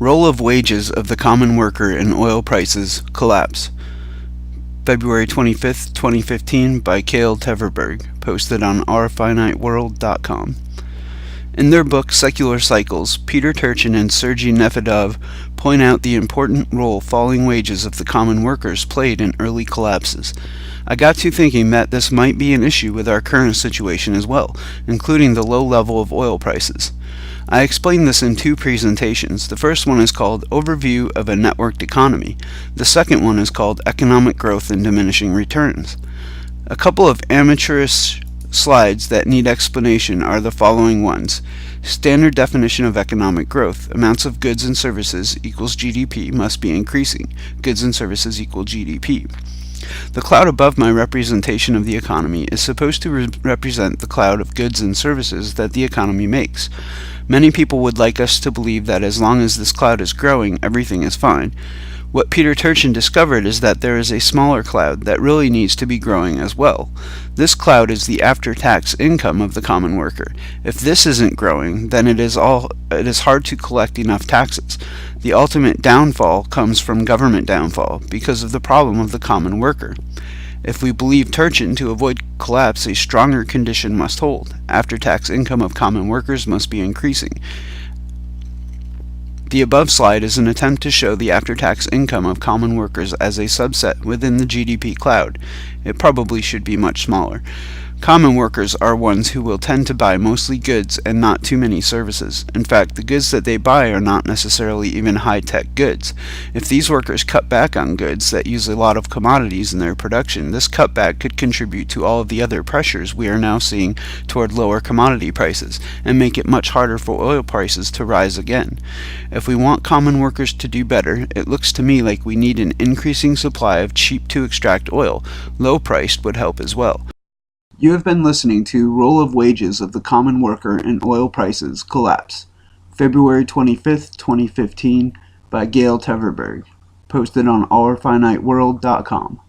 Role of wages of the common worker in oil prices collapse. February 25th, 2015 by Gail Tverberg, posted on ourfiniteworld.com. In their book Secular Cycles, Peter Turchin and Sergei Nefedov point out the important role falling wages of the common workers played in early collapses. I got to thinking that this might be an issue with our current situation as well, including the low level of oil prices. I explained this in two presentations. The first one is called Overview of a Networked Economy. The second one is called Economic Growth and Diminishing Returns. A couple of amateurish slides that need explanation are the following ones. Standard definition of economic growth. Amounts of goods and services equals GDP must be increasing. Goods and services equal GDP. The cloud above my representation of the economy is supposed to represent the cloud of goods and services that the economy makes. Many people would like us to believe that as long as this cloud is growing, everything is fine. What Peter Turchin discovered is that there is a smaller cloud that really needs to be growing as well. This cloud is the after-tax income of the common worker. If this isn't growing, then it is hard to collect enough taxes. The ultimate downfall comes from government downfall because of the problem of the common worker. If we believe Turchin, to avoid collapse, a stronger condition must hold. After-tax income of common workers must be increasing. The above slide is an attempt to show the after-tax income of common workers as a subset within the GDP cloud. It probably should be much smaller. Common workers are ones who will tend to buy mostly goods and not too many services. In fact, the goods that they buy are not necessarily even high-tech goods. If these workers cut back on goods that use a lot of commodities in their production, this cutback could contribute to all of the other pressures we are now seeing toward lower commodity prices, and make it much harder for oil prices to rise again. If we want common workers to do better, it looks to me like we need an increasing supply of cheap-to-extract oil. Low-priced would help as well. You have been listening to Role of Wages of the Common Worker in Oil Prices Collapse, February 25th, 2015, by Gail Tverberg, posted on ourfiniteworld.com.